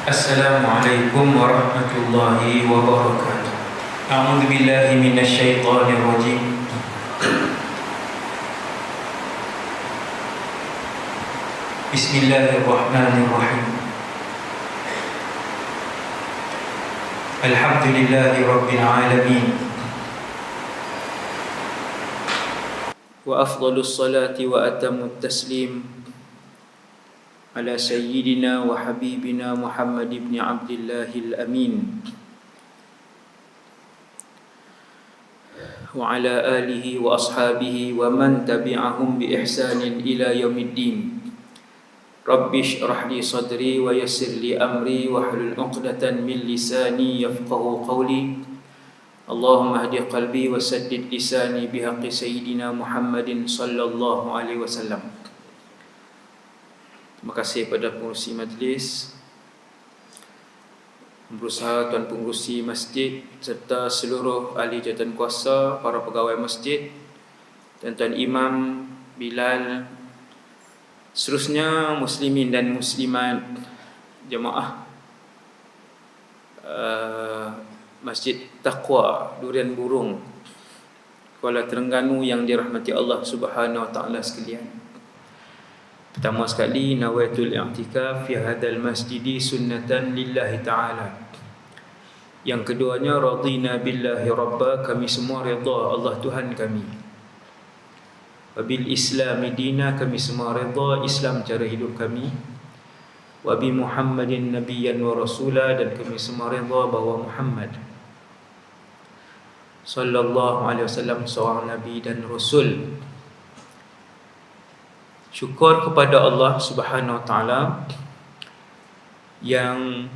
Assalamualaikum warahmatullahi wabarakatuh. A'udzu billahi minasyaitonir rajim. Bismillahirrahmanirrahim. Alhamdulillahi rabbil alamin. Wa afdhalus salati wa atammut taslim ala sayyidina wa habibina Muhammad ibn Abdillahil Amin wa ala alihi wa ashabihi wa man tabi'ahum bi ihsanin ila yaumiddin. Rabbi shrah li sadri wa yassir li amri wa hlul 'uqdatan min lisani yafqahu qawli. Allahumma hdi qalbi wa saddid lisani bihaqqi sayyidina Muhammadin sallallahu alaihi wasallam. Terima kasih pada pengurusi majlis, berusaha tuan pengurusi masjid serta seluruh ahli jawatan kuasa, para pegawai masjid, dan tuan imam, Bilal, seterusnya muslimin dan muslimat jemaah Masjid Taqwa Durian Burung, Kuala Terengganu yang dirahmati Allah Subhanahu wa taala sekalian. Pertama sekali, nawaitul i'tikaf fi hadzal masjidi sunnatan lillahi ta'ala. Yang keduanya, radina billahi rabba, kami semua redha Allah Tuhan kami. Wabil islami dina, kami semua redha Islam cara hidup kami. Wabi Muhammadin nabiyyan wa rasula, dan kami semua redha bahawa Muhammad sallallahu alaihi wasallam seorang nabi dan rasul. Syukur kepada Allah Subhanahu wa taala yang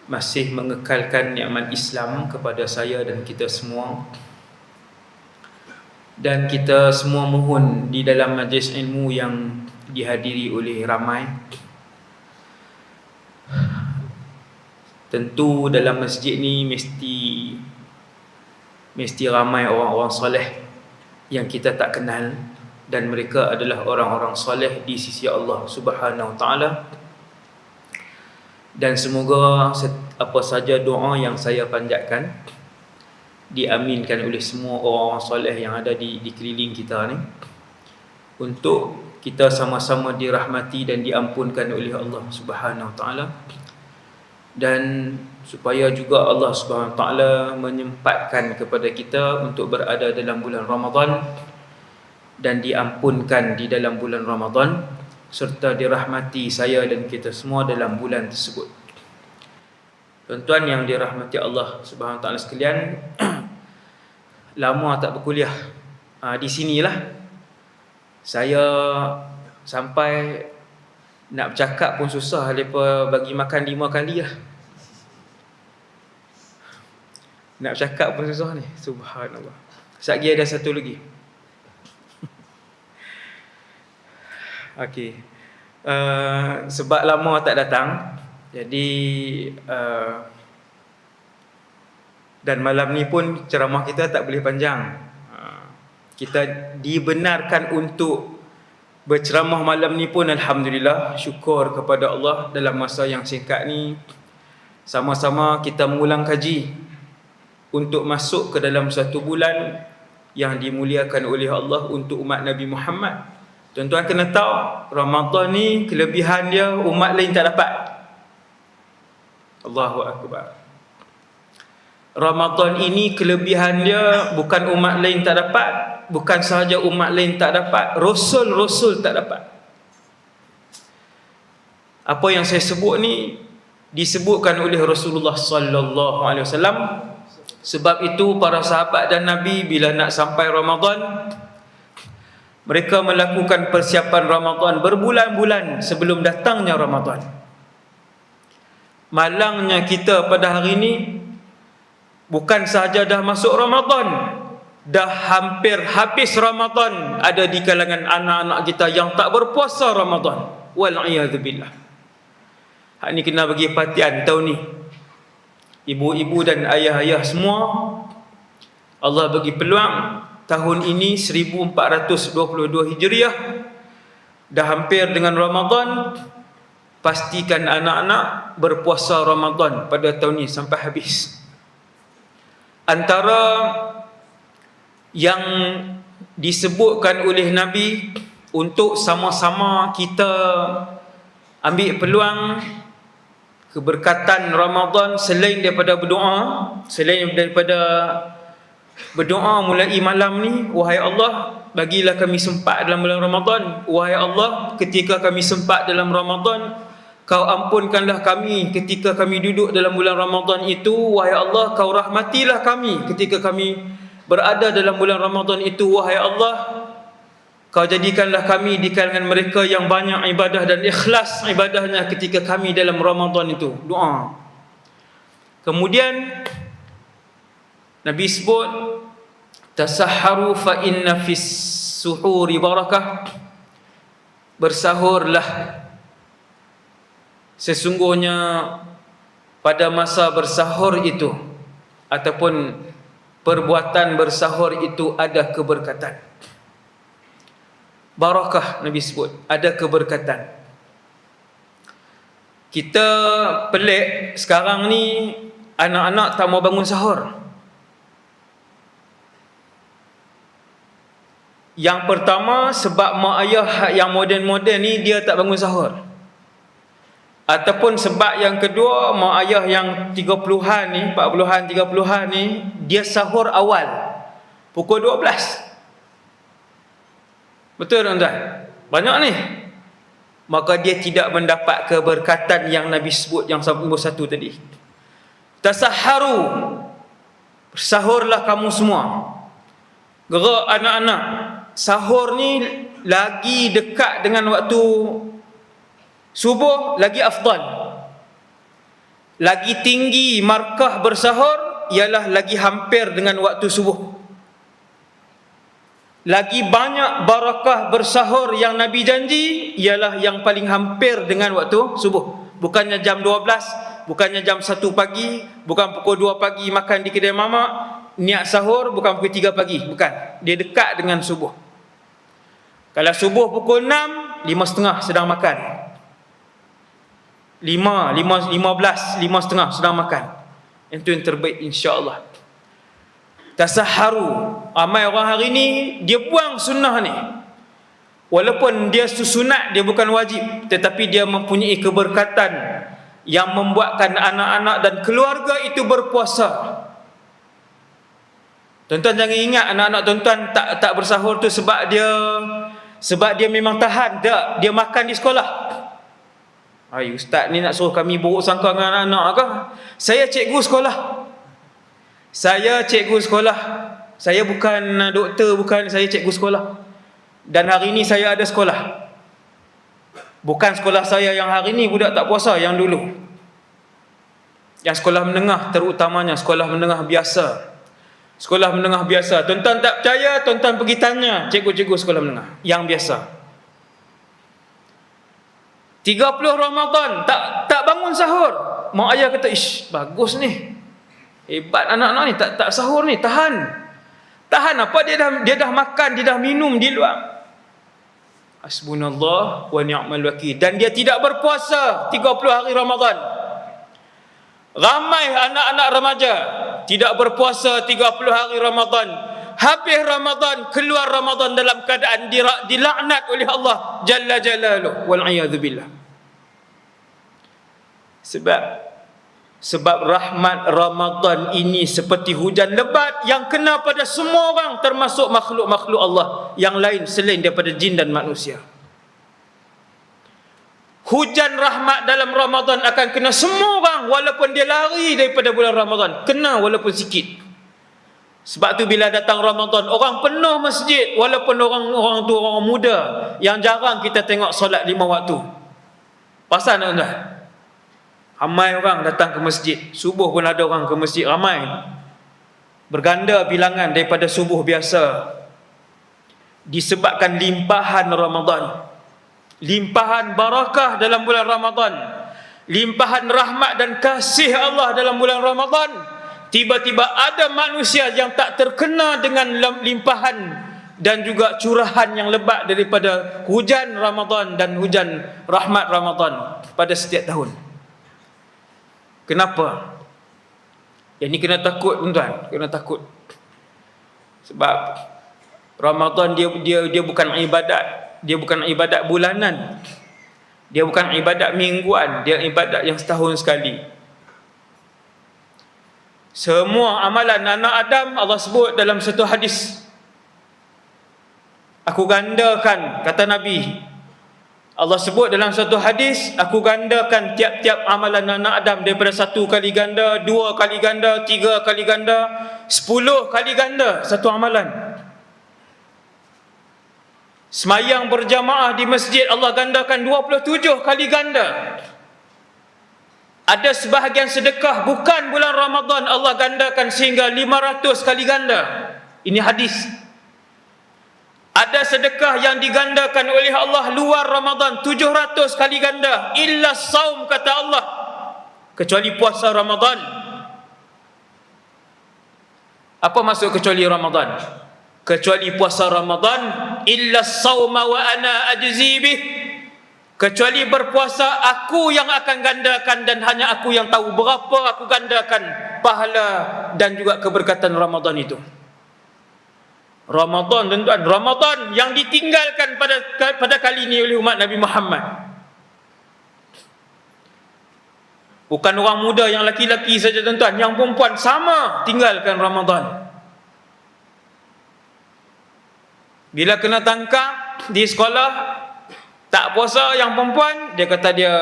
masih mengekalkan nikmat Islam kepada saya dan kita semua. Dan kita semua mohon di dalam majlis ilmu yang dihadiri oleh ramai, tentu dalam masjid ni mesti ramai orang-orang soleh yang kita tak kenal, dan mereka adalah orang-orang soleh di sisi Allah Subhanahu wa taala. Dan semoga apa saja doa yang saya panjatkan diaminkan oleh semua orang-orang soleh yang ada di keliling kita ni, untuk kita sama-sama dirahmati dan diampunkan oleh Allah Subhanahu wa taala, dan supaya juga Allah Subhanahu wa taala menyempatkan kepada kita untuk berada dalam bulan Ramadan dan diampunkan di dalam bulan Ramadan, serta dirahmati saya dan kita semua dalam bulan tersebut. Tuan-tuan yang dirahmati Allah Subhanahu wa taala sekalian, lama tak berkuliah. Di sinilah saya sampai nak bercakap pun susah, mereka bagi makan 5 kali lah. Nak bercakap pun susah ni, subhanallah. Sekejap ada satu lagi. Okey. Sebab lama tak datang, jadi dan malam ni pun ceramah kita tak boleh panjang. Kita dibenarkan untuk berceramah malam ni pun, alhamdulillah, syukur kepada Allah. Dalam masa yang singkat ni, sama-sama kita mengulang kaji untuk masuk ke dalam satu bulan yang dimuliakan oleh Allah untuk umat Nabi Muhammad. Tuan-tuan kena tahu, Ramadan ni kelebihan dia umat lain tak dapat. Allahu Akbar. Ramadan ini kelebihan dia bukan umat lain tak dapat, bukan sahaja umat lain tak dapat, Rasul-Rasul tak dapat. Apa yang saya sebut ni disebutkan oleh Rasulullah sallallahu alaihi wasallam. Sebab itu para sahabat dan Nabi bila nak sampai Ramadan, mereka melakukan persiapan Ramadan berbulan-bulan sebelum datangnya Ramadan. Malangnya kita pada hari ini, bukan sahaja dah masuk Ramadan, dah hampir habis Ramadan, ada di kalangan anak-anak kita yang tak berpuasa Ramadan. Wal'iyadzubillah. Hak ni kena bagi perhatian tahun ni. Ibu-ibu dan ayah-ayah semua, Allah bagi peluang tahun ini 1422 Hijriah, dah hampir dengan Ramadan. pastikan anak-anak berpuasa Ramadan pada tahun ni sampai habis. Antara yang disebutkan oleh Nabi untuk sama-sama kita ambil peluang keberkatan Ramadan selain daripada berdoa, selain daripada berdoa mulai malam ni, wahai Allah, bagilah kami sempat dalam bulan Ramadan. Wahai Allah, ketika kami sempat dalam Ramadan, Kau ampunkanlah kami ketika kami duduk dalam bulan Ramadan itu. Wahai Allah, Kau rahmatilah kami ketika kami berada dalam bulan Ramadan itu. Wahai Allah, Kau jadikanlah kami di kalangan mereka yang banyak ibadah dan ikhlas ibadahnya ketika kami dalam Ramadan itu. Doa. Kemudian Nabi sebut, tasahharu fa inna fis suhuri barakah. Bersahurlah, sesungguhnya pada masa bersahur itu ataupun perbuatan bersahur itu ada keberkatan. Barakah Nabi sebut, ada keberkatan. Kita pelik sekarang ni anak-anak tak mau bangun sahur. Yang pertama sebab mak ayah yang moden-moden ni dia tak bangun sahur. Ataupun sebab yang kedua, mak ayah yang 30-an ni, 40-an, 30-an ni, dia sahur awal pukul 12. Betul tuan-tuan? Banyak ni. Maka dia tidak mendapat keberkatan yang Nabi sebut yang nombor 1 tadi. Tasahharu, sahurlah kamu semua. Gerak anak-anak. Sahur ni lagi dekat dengan waktu subuh, lagi afdal. Lagi tinggi markah bersahur ialah lagi hampir dengan waktu subuh. Lagi banyak barakah bersahur yang Nabi janji ialah yang paling hampir dengan waktu subuh. Bukannya jam 12, bukannya jam 1 pagi, bukan pukul 2 pagi makan di kedai mamak, niat sahur bukan pukul 3 pagi, bukan. Dia dekat dengan subuh. Kalau subuh pukul 6, 5.30 sedang makan. 15, 5.30 sedang makan. Itu yang terbaik insya-Allah. Tasahharu. Ramai orang hari ni dia buang sunnah ni. Walaupun dia sunat, dia bukan wajib, tetapi dia mempunyai keberkatan yang membuatkan anak-anak dan keluarga itu berpuasa. Tuan-tuan jangan ingat anak-anak tuan-tuan tak bersahur tu sebab dia memang tahan. Tak, dia makan di sekolah. Hai, ustaz ni nak suruh kami buruk sangka dengan anak-anak ke? Saya cikgu sekolah. Saya bukan doktor, bukan, saya cikgu sekolah. Dan hari ni saya ada sekolah. Bukan sekolah saya yang hari ni budak tak puasa, yang dulu. Yang sekolah menengah terutamanya, sekolah menengah biasa. Sekolah menengah biasa. Tuan-tuan tak percaya, tuan-tuan pergi tanya cikgu-cikgu sekolah menengah yang biasa. 30 Ramadan tak bangun sahur. Mak ayah kata, ish, bagus ni. Hebat anak-anak ni, tak sahur ni, tahan. Tahan apa? Dia dah makan, dia dah minum di luar. Hasbunallah wa ni'mal wakil. Dan dia tidak berpuasa 30 hari Ramadan. Ramai anak-anak remaja tidak berpuasa 30 hari Ramadan. Habis Ramadan, keluar Ramadan dalam keadaan dilaknat oleh Allah Jalla Jalaluh. Wal'iyadzubillah. Sebab rahmat Ramadan ini seperti hujan lebat yang kena pada semua orang, termasuk makhluk-makhluk Allah yang lain selain daripada jin dan manusia. Hujan rahmat dalam Ramadan akan kena semua orang, walaupun dia lari daripada bulan Ramadan, kena walaupun sikit. Sebab tu bila datang Ramadan, orang penuh masjid, walaupun orang tu orang muda yang jarang kita tengok solat 5 waktu. Pasal tuan-tuan, ramai orang datang ke masjid. Subuh pun ada orang ke masjid, ramai. Berganda bilangan daripada subuh biasa. Disebabkan limpahan Ramadan, limpahan barakah dalam bulan Ramadan, limpahan rahmat dan kasih Allah dalam bulan Ramadan. Tiba-tiba ada manusia yang tak terkena dengan limpahan dan juga curahan yang lebat daripada hujan Ramadan dan hujan rahmat Ramadan pada setiap tahun. Kenapa? Yang ni kena takut tuan-tuan, kena takut. Sebab Ramadan dia bukan ibadat, dia bukan ibadat bulanan. Dia bukan ibadat mingguan, dia ibadat yang setahun sekali. Semua amalan anak Adam Allah sebut dalam satu hadis. Aku gandakan, kata Nabi. Allah sebut dalam satu hadis, aku gandakan tiap-tiap amalan anak Adam daripada 1 kali ganda, 2 kali ganda, 3 kali ganda, 10 kali ganda satu amalan. Semayang berjamaah di masjid Allah gandakan 27 kali ganda. Ada sebahagian sedekah bukan bulan Ramadan Allah gandakan sehingga 500 kali ganda. Ini hadis. Ada sedekah yang digandakan oleh Allah luar Ramadan 700 kali ganda, illa saum, kata Allah, kecuali puasa Ramadan. Apa maksud kecuali Ramadan? Kecuali puasa Ramadan, illa sauma wa ana ajzi bih. Kecuali berpuasa, aku yang akan gandakan dan hanya aku yang tahu berapa aku gandakan pahala dan juga keberkatan Ramadan itu. Ramadan, tuan-tuan, Ramadan yang ditinggalkan pada kali ini oleh umat Nabi Muhammad. Bukan orang muda yang laki-laki saja, tuan-tuan, yang perempuan sama tinggalkan Ramadan. Bila kena tangkap di sekolah tak puasa yang perempuan, dia kata dia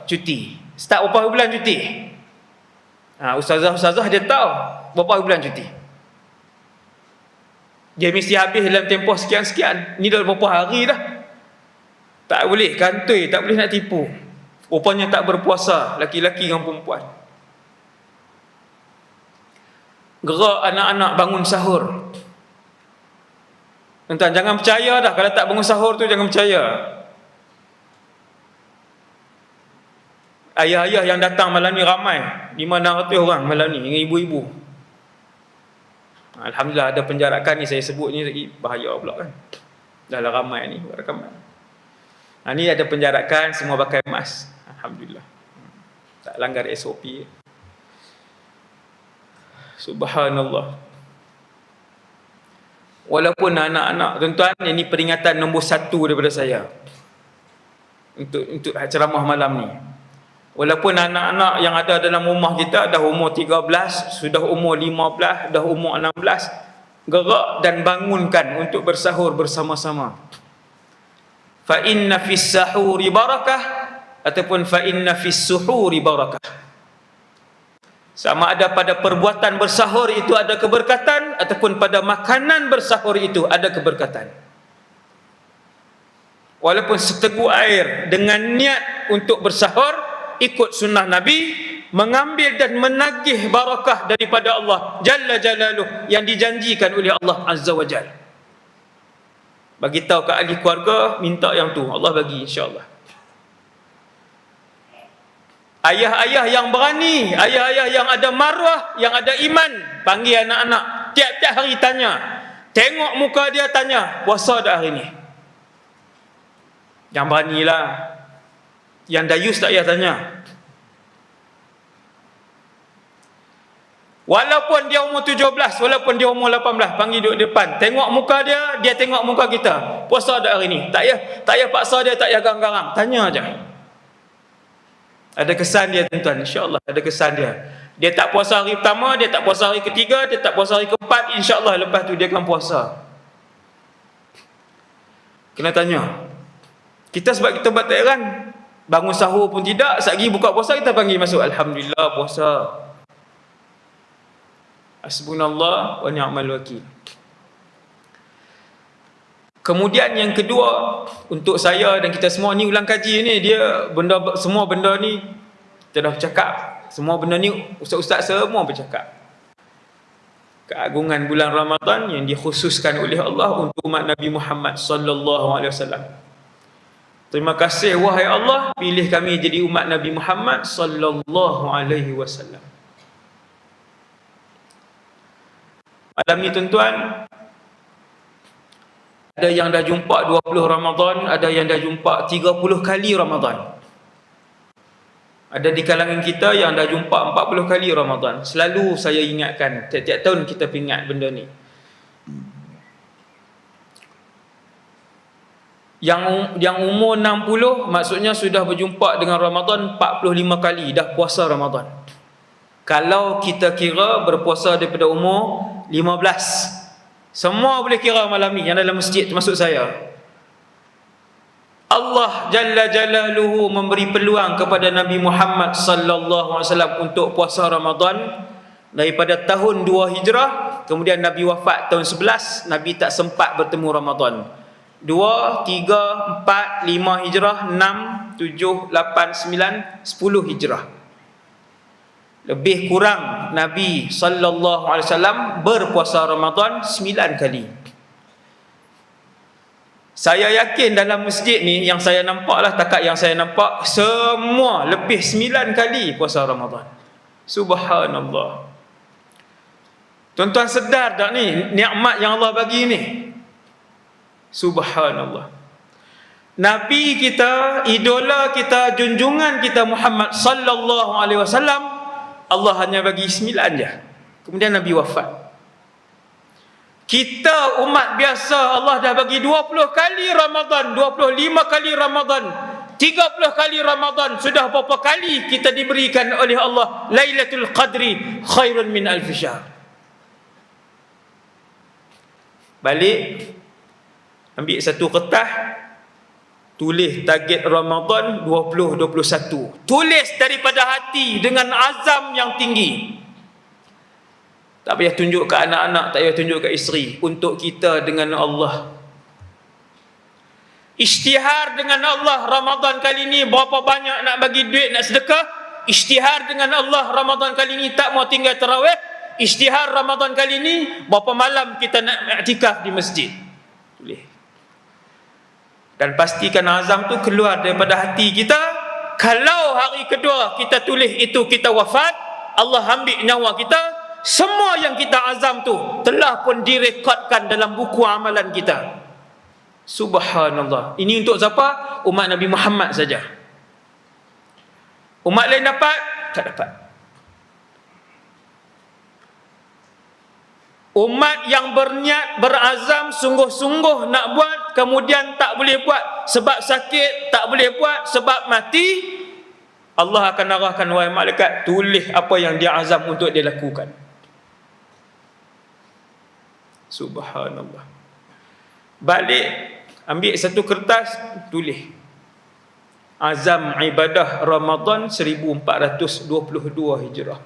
cuti. Start berapa bulan cuti? Ustazah-ustazah dia tahu berapa bulan cuti. Dia mesti habis dalam tempoh sekian-sekian. Ni dah berapa hari dah. Tak boleh kantoi, tak boleh nak tipu. Rupanya tak berpuasa laki-laki dengan perempuan. Gerak anak-anak bangun sahur. Tuan-tuan, jangan percaya dah kalau tak bangun sahur tu, jangan percaya. Ayah-ayah yang datang malam ni ramai, 500 orang malam ni, dengan ibu-ibu. Alhamdulillah ada penjarakan ni, saya sebut ni bahaya pula kan. Dah lah ramai ni buat rakaman. Ni ada penjarakan, semua pakai mask. Alhamdulillah. Tak langgar SOP. Subhanallah. Walaupun anak-anak, tuan-tuan, ini peringatan nombor 1 daripada saya. Untuk ceramah malam ni. Walaupun anak-anak yang ada dalam rumah kita dah umur 13, sudah umur 15, dah umur 16, gerak dan bangunkan untuk bersahur bersama-sama. Fa inna fis sahuri barakah ataupun fa inna fis suhuri barakah. Sama ada pada perbuatan bersahur itu ada keberkatan ataupun pada makanan bersahur itu ada keberkatan. Walaupun seteguk air dengan niat untuk bersahur, ikut sunnah Nabi, mengambil dan menagih barakah daripada Allah Jalla Jalaluh yang dijanjikan oleh Allah Azza wa Jalla. Bagi tahu ke ahli keluarga, minta yang tu, Allah bagi insya-Allah. Ayah-ayah yang berani, ayah-ayah yang ada maruah, yang ada iman, panggil anak-anak, tiap-tiap hari tanya, tengok muka dia, tanya, puasa dah hari ni? Yang beranilah. Yang dayus tak payah tanya. Walaupun dia umur 17, walaupun dia umur 18, panggil duduk depan, tengok muka dia, dia tengok muka kita, puasa tak hari ni? Tak payah paksa dia, tak payah garang-garang, tanya aja. Ada kesan dia, tuan-tuan, insya-Allah ada kesan dia. Dia tak puasa hari pertama, dia tak puasa hari ketiga, dia tak puasa hari keempat, insya-Allah lepas tu dia akan puasa. Kena tanya. Kita sebab kita buat tak heran, bangun sahur pun tidak, satgi buka puasa kita panggil masuk, alhamdulillah puasa. Hasbunallah wa ni'mal wakil. Kemudian yang kedua, untuk saya dan kita semua ni ulang kaji ni, dia semua benda ni kita dah bercakap, semua benda ni ustaz-ustaz semua bercakap. Keagungan bulan Ramadan yang dikhususkan oleh Allah untuk umat Nabi Muhammad sallallahu alaihi wasallam. Terima kasih wahai Allah, pilih kami jadi umat Nabi Muhammad sallallahu alaihi wasallam. Malam ni tuan-tuan, Ada yang dah jumpa 20 Ramadan, ada yang dah jumpa 30 kali Ramadan. Ada di kalangan kita yang dah jumpa 40 kali Ramadan. Selalu saya ingatkan, tiap-tiap tahun kita ingat benda ni. Yang umur 60 maksudnya sudah berjumpa dengan Ramadan 45 kali dah puasa Ramadan. Kalau kita kira berpuasa daripada umur 15, semua boleh kira malam ni yang dalam masjid termasuk saya. Allah Jalla Jalaluhu memberi peluang kepada Nabi Muhammad sallallahu alaihi wasallam untuk puasa Ramadan daripada tahun 2 Hijrah, kemudian Nabi wafat tahun 11, Nabi tak sempat bertemu Ramadan. 2, 3, 4, 5 Hijrah, 6, 7, 8, 9, 10 Hijrah. Lebih kurang Nabi sallallahu alaihi wasallam berpuasa Ramadan 9 kali. Saya yakin dalam masjid ni yang saya nampaklah, takat yang saya nampak, semua lebih 9 kali puasa Ramadan. Subhanallah. Tuan-tuan sedar tak ni nikmat yang Allah bagi ni? Subhanallah. Nabi kita, idola kita, junjungan kita Muhammad sallallahu alaihi wasallam, Allah hanya bagi 9 je. Kemudian Nabi wafat. Kita umat biasa Allah dah bagi 20 kali Ramadan, 25 kali Ramadan, 30 kali Ramadan. Sudah berapa kali kita diberikan oleh Allah Lailatul Qadri khairun min alf syahr. Balik, ambil satu kertas, tulis target Ramadan 2021. Tulis daripada hati dengan azam yang tinggi. Tak payah tunjuk ke anak-anak, tak payah tunjuk ke isteri. Untuk kita dengan Allah. Isytihar dengan Allah Ramadan kali ni berapa banyak nak bagi duit, nak sedekah. Isytihar dengan Allah Ramadan kali ni tak mau tinggal tarawih. Isytihar Ramadan kali ni berapa malam kita nak iktikaf di masjid. Tulis. Dan pastikan azam tu keluar daripada hati kita. Kalau hari kedua kita tulis itu kita wafat, Allah ambil nyawa kita, semua yang kita azam tu telah pun direkodkan dalam buku amalan kita. Subhanallah. Ini untuk siapa? Umat Nabi Muhammad saja. Umat lain dapat? Tak dapat. Umat yang berniat, berazam, sungguh-sungguh nak buat, kemudian tak boleh buat sebab sakit, tak boleh buat sebab mati, Allah akan arahkan, wahai malaikat, tulis apa yang dia azam untuk dia lakukan. Subhanallah. Balik, ambil satu kertas, tulis azam ibadah Ramadan 1422 Hijrah.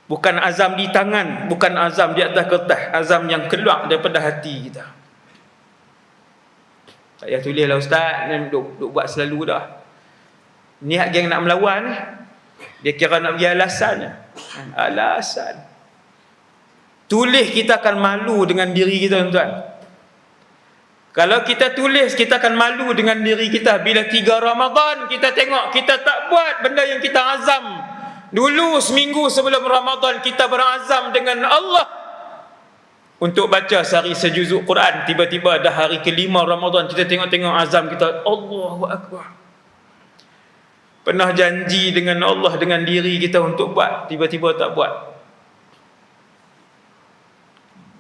Bukan azam di tangan, bukan azam di atas kertas, azam yang keluar daripada hati kita. Tak payah tulis lah ustaz, duk buat selalu dah. Niat geng nak melawan, dia kira nak bagi alasan. Alasan. Tulis, kita akan malu dengan diri kita, tuan-tuan. Kalau kita tulis, kita akan malu dengan diri kita. Bila 3 Ramadan kita tengok kita tak buat benda yang kita azam. Dulu seminggu sebelum Ramadan kita berazam dengan Allah untuk baca sehari sejuzuk Quran. Tiba-tiba dah hari ke-5 Ramadan kita tengok-tengok azam kita, Allahu Akbar. Pernah janji dengan Allah, dengan diri kita untuk buat, tiba-tiba tak buat.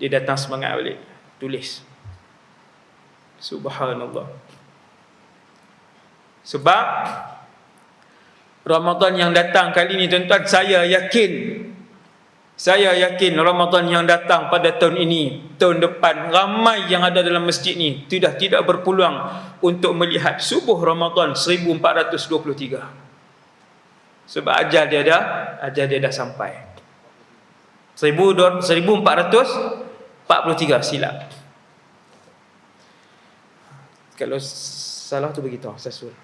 Dia datang semangat balik, tulis. Subhanallah. Sebab Ramadan yang datang kali ni, tuan-tuan, saya yakin Ramadan yang datang pada tahun ini, tahun depan, ramai yang ada dalam masjid ni sudah tidak berpeluang untuk melihat subuh Ramadan 1423. Sebab ajal dia dah sampai. 1443 silap. Kalau salah tu beritahu, saya suruh.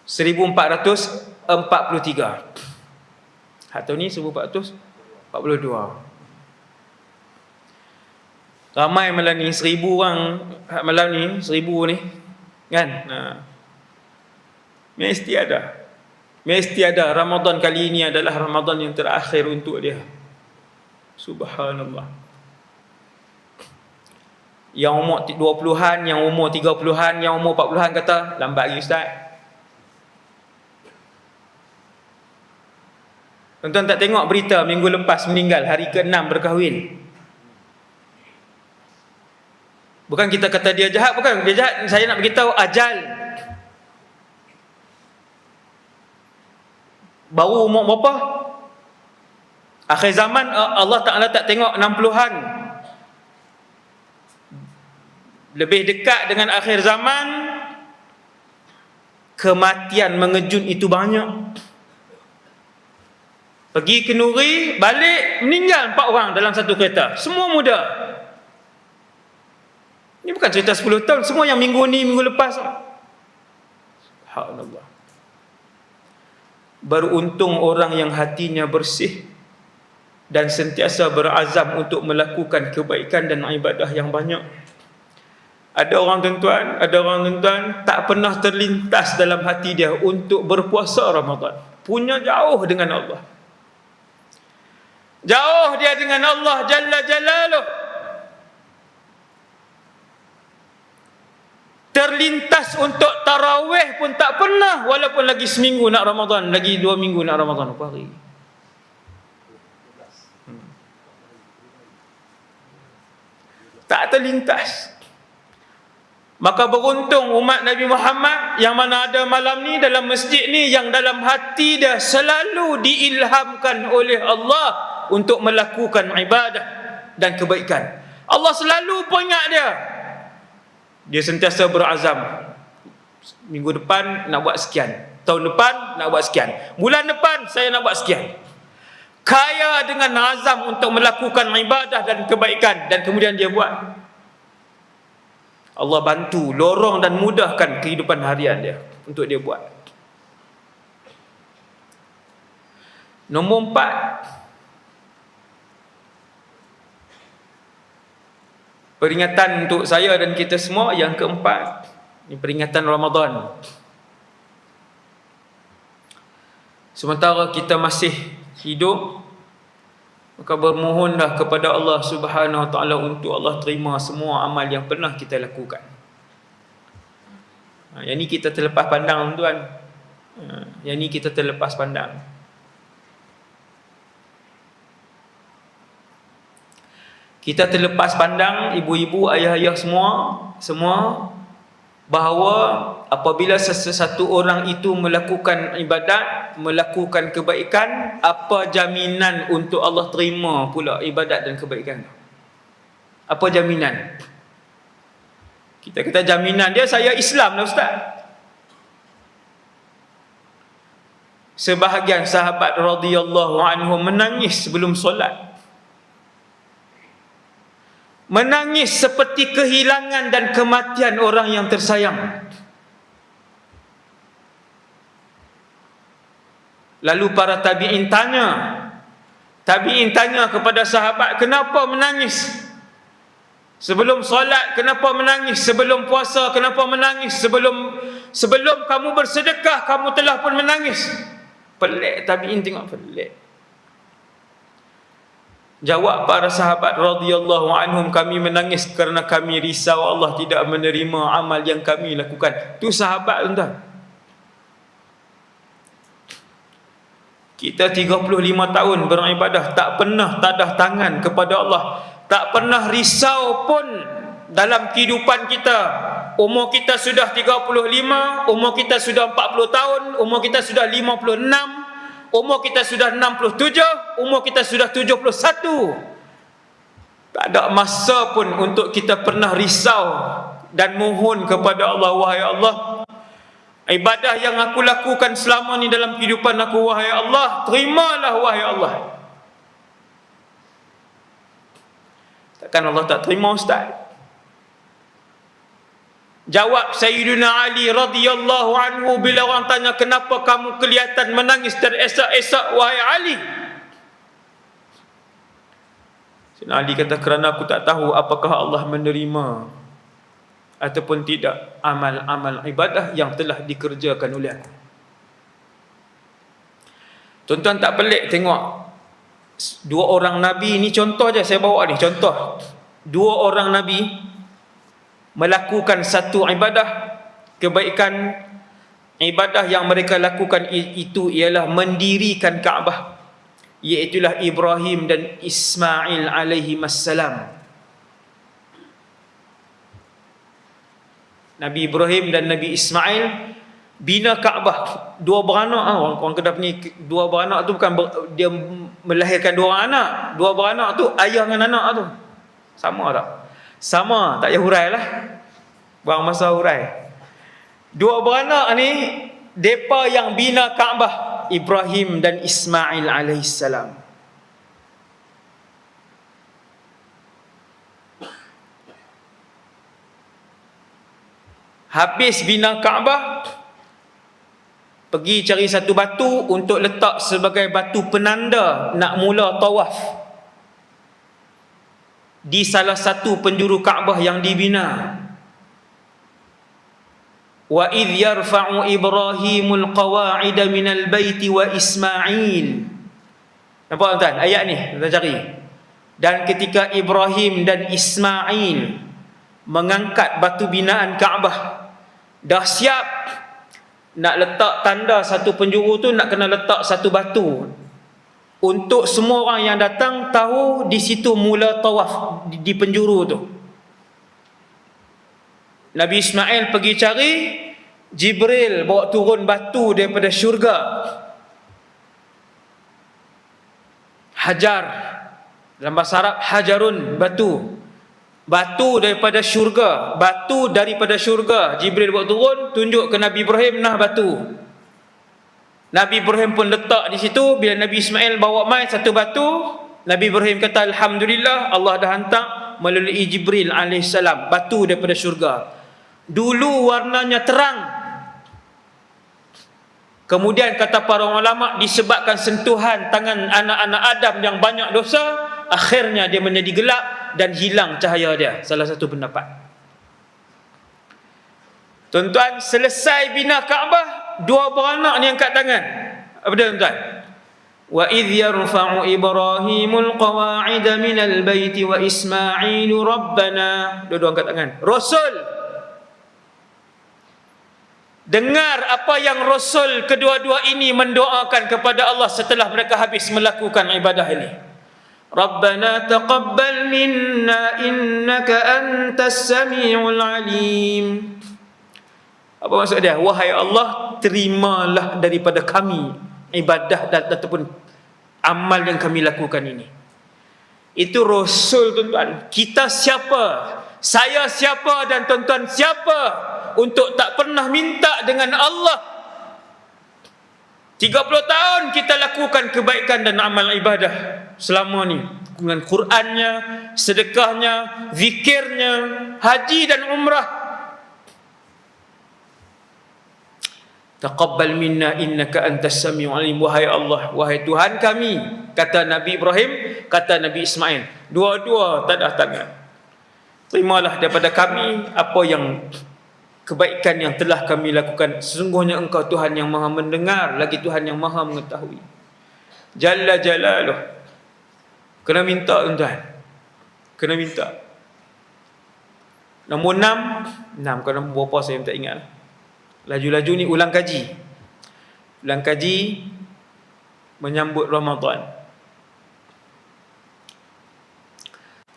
1443. Tahun ni 1442. Ramai malam ni 1000 orang, malam ni 1000 ni kan. Mesti ada Ramadan kali ini adalah Ramadan yang terakhir untuk dia. Subhanallah. Yang umur 20-an, yang umur 30-an, yang umur 40-an kata, lambat lagi Ustaz. Tuan-tuan tak tengok berita minggu lepas meninggal, hari ke-6 berkahwin. Bukan kita kata dia jahat, bukan dia jahat, saya nak beritahu ajal. Baru umur berapa? Akhir zaman Allah Ta'ala tak tengok 60-an. Lebih dekat dengan akhir zaman, kematian mengejut itu banyak. Pergi ke Nuri, balik, meninggal 4 orang dalam satu kereta. Semua muda. Ini bukan cerita 10 tahun, semua yang minggu ni, minggu lepas. Subhanallah. Beruntung orang yang hatinya bersih dan sentiasa berazam untuk melakukan kebaikan dan ibadah yang banyak. Ada orang tuan-tuan tak pernah terlintas dalam hati dia untuk berpuasa Ramadan. Punya jauh dengan Allah. Jauh dia dengan Allah Jalla Jalaluh. Terlintas untuk tarawih pun tak pernah, walaupun lagi seminggu nak Ramadan, lagi 2 minggu nak Ramadan. Apa hari? Tak terlintas. Maka beruntung umat Nabi Muhammad yang mana ada malam ni dalam masjid ni, yang dalam hati dia selalu diilhamkan oleh Allah untuk melakukan ibadah dan kebaikan. Allah selalu peringat dia. Dia sentiasa berazam. Minggu depan nak buat sekian, tahun depan nak buat sekian, bulan depan saya nak buat sekian. Kaya dengan azam untuk melakukan ibadah dan kebaikan, dan kemudian dia buat. Allah bantu, lorong dan mudahkan kehidupan harian dia untuk dia buat. Nombor 4, peringatan untuk saya dan kita semua. Yang keempat, ini peringatan Ramadan. Sementara kita masih hidup, maka bermohonlah kepada Allah Subhanahu Wa Taala untuk Allah terima semua amal yang pernah kita lakukan. Yang ni kita terlepas pandang tuan. Yang ni kita terlepas pandang. Kita terlepas pandang, ibu-ibu, ayah-ayah semua bahawa apabila sesuatu orang itu melakukan ibadat, melakukan kebaikan, apa jaminan untuk Allah terima pula ibadat dan kebaikan? Apa jaminan? Kita kata jaminan dia, saya Islam lah Ustaz. Sebahagian sahabat radhiyallahu anhum menangis sebelum solat. Menangis seperti kehilangan dan kematian orang yang tersayang. Lalu para tabi'in tanya kepada sahabat, kenapa menangis? Sebelum solat kenapa menangis? Sebelum puasa kenapa menangis? Sebelum kamu bersedekah kamu telah pun menangis. Pelik, tabi'in tengok pelik. Jawab para sahabat radhiyallahu anhum, kami menangis kerana kami risau Allah tidak menerima amal yang kami lakukan. Tu sahabat tuan. Kita 35 tahun beribadah, tak pernah tadah tangan kepada Allah, tak pernah risau pun dalam kehidupan kita. Umur kita sudah 35, umur kita sudah 40 tahun, umur kita sudah 56, umur kita sudah 67, umur kita sudah 71. Tak ada masa pun untuk kita pernah risau dan mohon kepada Allah, wahai Allah, ibadah yang aku lakukan selama ni dalam kehidupan aku, wahai Allah, terimalah wahai Allah. Takkan Allah tak terima Ustaz? Jawab Sayyidina Ali radhiyallahu anhu bila orang tanya, kenapa kamu kelihatan menangis teresak-esak wahai Ali? Sayyidina Ali kata, kerana aku tak tahu apakah Allah menerima ataupun tidak amal-amal ibadah yang telah dikerjakan oleh aku. Tuan-tuan tak pelik tengok dua orang Nabi ni, contoh je saya bawa ni, contoh. Dua orang Nabi melakukan satu ibadah, kebaikan ibadah yang mereka lakukan itu ialah mendirikan Kaabah, iaitulah Ibrahim dan Ismail alaihimassalam. Nabi Ibrahim dan Nabi Ismail bina Kaabah. Dua beranak, orang Kedah ni, dua beranak tu bukan dia melahirkan dua orang anak. Dua beranak tu ayah dengan anak tu sama tak? Sama, tak payah hurai lah, buang masa hurai. Dua beranak ni depa yang bina Kaabah, Ibrahim dan Ismail alaihissalam. Habis bina Kaabah, pergi cari satu batu untuk letak sebagai batu penanda nak mula tawaf di salah satu penjuru Kaabah yang dibina. Wa idh yarfa'u Ibrahimul qawa'ida minal baiti wa Ismail. Nampak tuan? Ayat ni kita cari. Dan ketika Ibrahim dan Ismail mengangkat batu binaan Kaabah, dah siap nak letak tanda satu penjuru tu, nak kena letak satu batu untuk semua orang yang datang tahu di situ mula tawaf, di penjuru tu. Nabi Ismail pergi cari, Jibril bawa turun batu daripada syurga. Hajar, dalam bahasa Arab hajarun, batu. Batu daripada syurga, batu daripada syurga. Jibril bawa turun, tunjuk ke Nabi Ibrahim, nah batu. Nabi Ibrahim pun letak di situ. Bila Nabi Ismail bawa mai satu batu, Nabi Ibrahim kata alhamdulillah, Allah dah hantar melalui Jibril alaihissalam batu daripada syurga. Dulu warnanya terang, kemudian kata para ulama disebabkan sentuhan tangan anak-anak Adam yang banyak dosa, akhirnya dia menjadi gelap dan hilang cahaya dia. Salah satu pendapat. Tuan-tuan, selesai bina Kaabah, dua beranak ni angkat tangan. Apa dia tuan-tuan? Wa idh yarfa'u Ibrahimul qawa'ida minal baiti wa Ismailu rabbana. Dua-dua angkat tangan. Rasul, dengar apa yang Rasul kedua-dua ini mendoakan kepada Allah setelah mereka habis melakukan ibadah ini. Rabbana taqabbal minna innaka antas sami'ul alim. Apa maksud dia? Wahai Allah, terimalah daripada kami ibadah ataupun amal yang kami lakukan ini. Itu Rasul, tuan-tuan. Kita siapa? Saya siapa dan tuan-tuan siapa untuk tak pernah minta dengan Allah? 30 tahun kita lakukan kebaikan dan amal ibadah selama ni, dengan Qurannya, sedekahnya, zikirnya, haji dan umrah. Taqabbal minna innaka antas samiul alim. Wahai Allah, wahai Tuhan kami, kata Nabi Ibrahim, kata Nabi Ismail, dua-dua tadah tangan, terimalah daripada kami apa yang kebaikan yang telah kami lakukan. Sesungguhnya Engkau Tuhan yang Maha mendengar, lagi Tuhan yang Maha mengetahui. Jalla jalaluh. Kena minta, tuan-tuan, kena minta. Nombor 6, kalau nombor berapa saya tak ingat. Laju-laju ni ulang kaji. Ulang kaji menyambut Ramadan.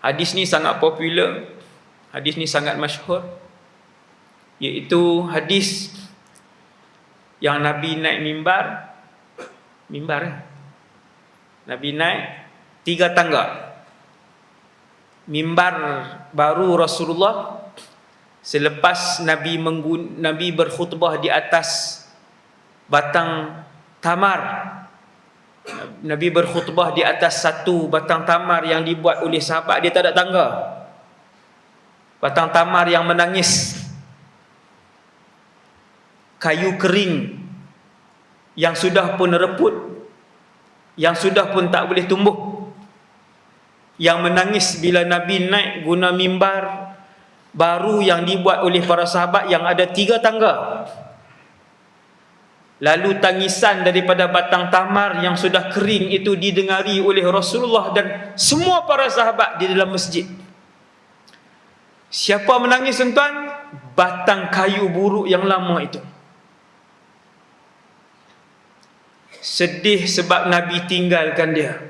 Hadis ni sangat popular, hadis ni sangat masyhur, iaitu hadis yang Nabi naik mimbar. Nabi naik 3 tangga. Mimbar baru Rasulullah selepas Nabi berkhutbah di atas batang tamar. Nabi berkhutbah di atas satu batang tamar yang dibuat oleh sahabat. Dia tak ada tangga. Batang tamar yang menangis, kayu kering yang sudah pun reput, yang sudah pun tak boleh tumbuh, yang menangis bila Nabi naik guna mimbar baru yang dibuat oleh para sahabat yang ada 3 tangga. Lalu tangisan daripada batang tamar yang sudah kering itu didengari oleh Rasulullah dan semua para sahabat di dalam masjid. Siapa menangis tuan-tuan? Batang kayu buruk yang lama itu. Sedih sebab Nabi tinggalkan dia.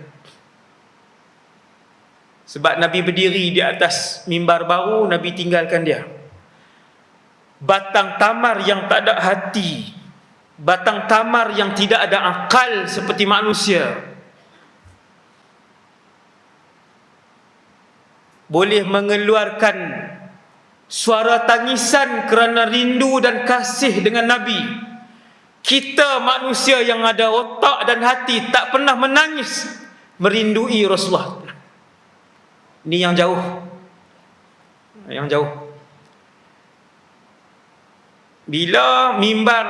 Sebab Nabi berdiri di atas mimbar baru, Nabi tinggalkan dia. Batang tamar yang tak ada hati, batang tamar yang tidak ada akal seperti manusia, boleh mengeluarkan suara tangisan kerana rindu dan kasih dengan Nabi. Kita manusia yang ada otak dan hati tak pernah menangis merindui Rasulullah. Ini yang jauh. Yang jauh. Bila mimbar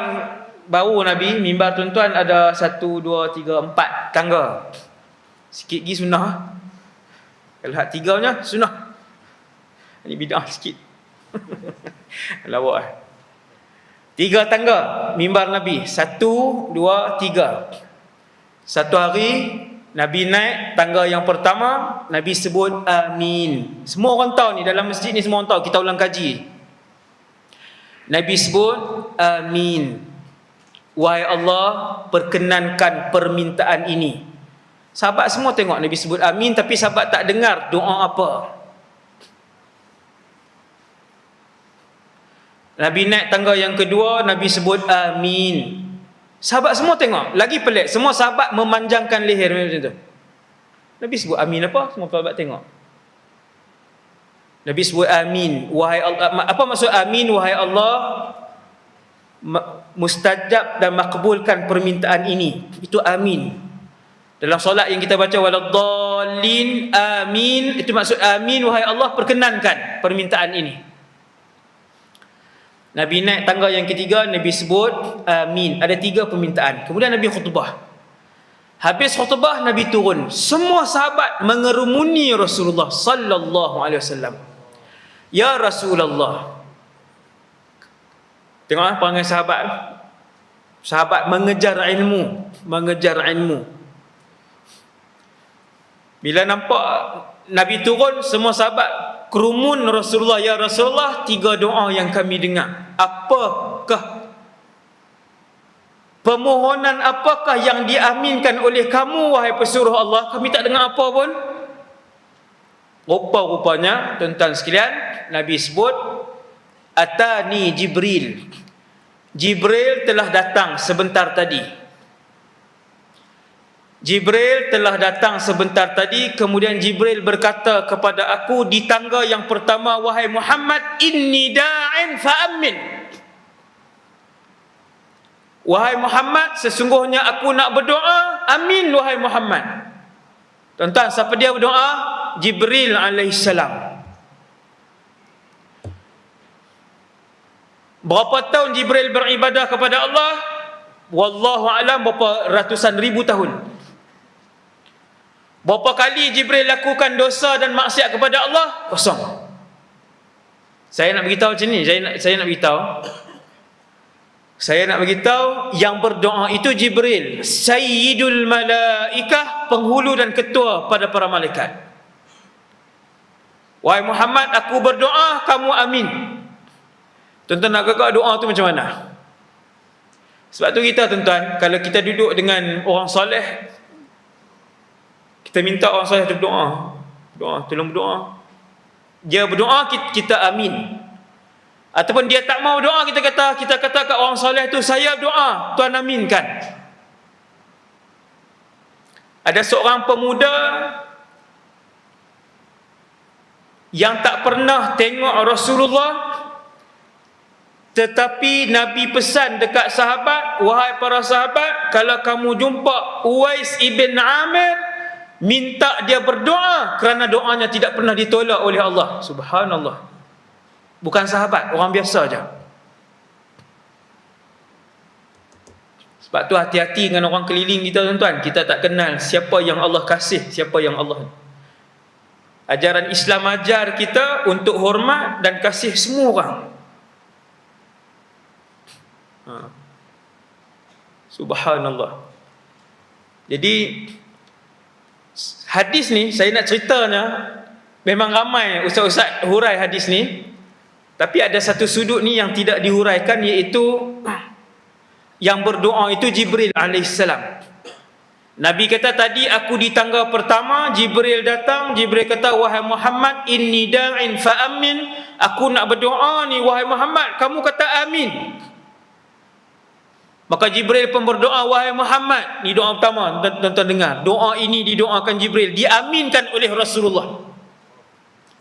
baru Nabi, mimbar tuan-tuan ada 1, 2, 3, 4 tangga. Sikit lagi sunnah. Kalau hak 3-nya sunnah. Ini bid'ah sikit. Lawak. 3 tangga mimbar Nabi. 1, 2, 3. Satu hari Nabi naik tangga yang pertama, Nabi sebut amin. Semua orang tahu ni, dalam masjid ni semua orang tahu, kita ulang kaji. Nabi sebut amin. Wahai Allah, perkenankan permintaan ini. Sahabat semua tengok Nabi sebut amin, tapi sahabat tak dengar doa apa. Nabi naik tangga yang kedua, Nabi sebut amin. Sahabat semua tengok, lagi pelik, semua sahabat memanjangkan leher macam tu. Nabi sebut amin apa? Semua sahabat tengok. Nabi sebut amin. Wahai Allah, apa maksud amin? Wahai Allah, mustajab dan makbulkan permintaan ini. Itu amin. Dalam solat yang kita baca waladdallin amin, itu maksud amin, wahai Allah, perkenankan permintaan ini. Nabi naik tangga yang ketiga, Nabi sebut amin. Ada 3 permintaan. Kemudian Nabi khutbah. Habis khutbah, Nabi turun. Semua sahabat mengerumuni Rasulullah sallallahu alaihi wasallam. Ya Rasulullah. Tengok perangai sahabat. Sahabat mengejar ilmu, mengejar ilmu. Bila nampak Nabi turun, semua sahabat kerumun Rasulullah. Ya Rasulullah, 3 doa yang kami dengar. Apakah permohonan, apakah yang diaminkan oleh kamu wahai pesuruh Allah? Kami tak dengar apa pun. Rupa-rupanya tuan-tuan sekalian, Nabi sebut atani Jibril. Jibril telah datang sebentar tadi. Jibril telah datang sebentar tadi. Kemudian Jibril berkata kepada aku di tangga yang pertama, wahai Muhammad, inni da'in fa'amin. Wahai Muhammad, sesungguhnya aku nak berdoa, amin wahai Muhammad. Tuan-tuan, siapa dia berdoa? Jibril alaihissalam. Berapa tahun Jibril beribadah kepada Allah? Wallahu alam, berapa ratusan ribu tahun. Berapa kali Jibril lakukan dosa dan maksiat kepada Allah? Kosong. Saya nak beritahu macam ni, saya nak beritahu yang berdoa itu Jibril, Sayyidul Malaikah, penghulu dan ketua pada para malaikat. Wahai Muhammad, aku berdoa, kamu amin. Tuan-tuan nak kakak doa tu macam mana? Sebab tu kita tuan-tuan, kalau kita duduk dengan orang soleh, kita minta orang soleh tu berdoa. Doa, tolong berdoa. Dia berdoa, kita amin. Ataupun dia tak mau doa, kita kata kat orang soleh tu, saya doa, Tuan aminkan. Ada seorang pemuda yang tak pernah tengok Rasulullah, tetapi Nabi pesan dekat sahabat, wahai para sahabat, kalau kamu jumpa Uwais ibn Amir, minta dia berdoa kerana doanya tidak pernah ditolak oleh Allah. Subhanallah. Bukan sahabat, orang biasa aja. Sebab tu hati-hati dengan orang keliling kita tuan-tuan. Kita tak kenal siapa yang Allah kasih, siapa yang Allah. Ajaran Islam ajar kita untuk hormat dan kasih semua orang. Subhanallah. Jadi hadis ni saya nak ceritanya, Memang ramai ustaz-ustaz hurai hadis ni, tapi ada satu sudut ni yang tidak dihuraikan, iaitu yang berdoa itu Jibril alaihissalam. Nabi kata tadi aku di tangga pertama, Jibril datang, Jibril kata wahai Muhammad inni da'in fa amin, aku nak berdoa ni wahai Muhammad, kamu kata amin. Maka Jibril pun berdoa wahai Muhammad, ni doa pertama, tuan-tuan dengar. Doa ini didoakan Jibril, diaminkan oleh Rasulullah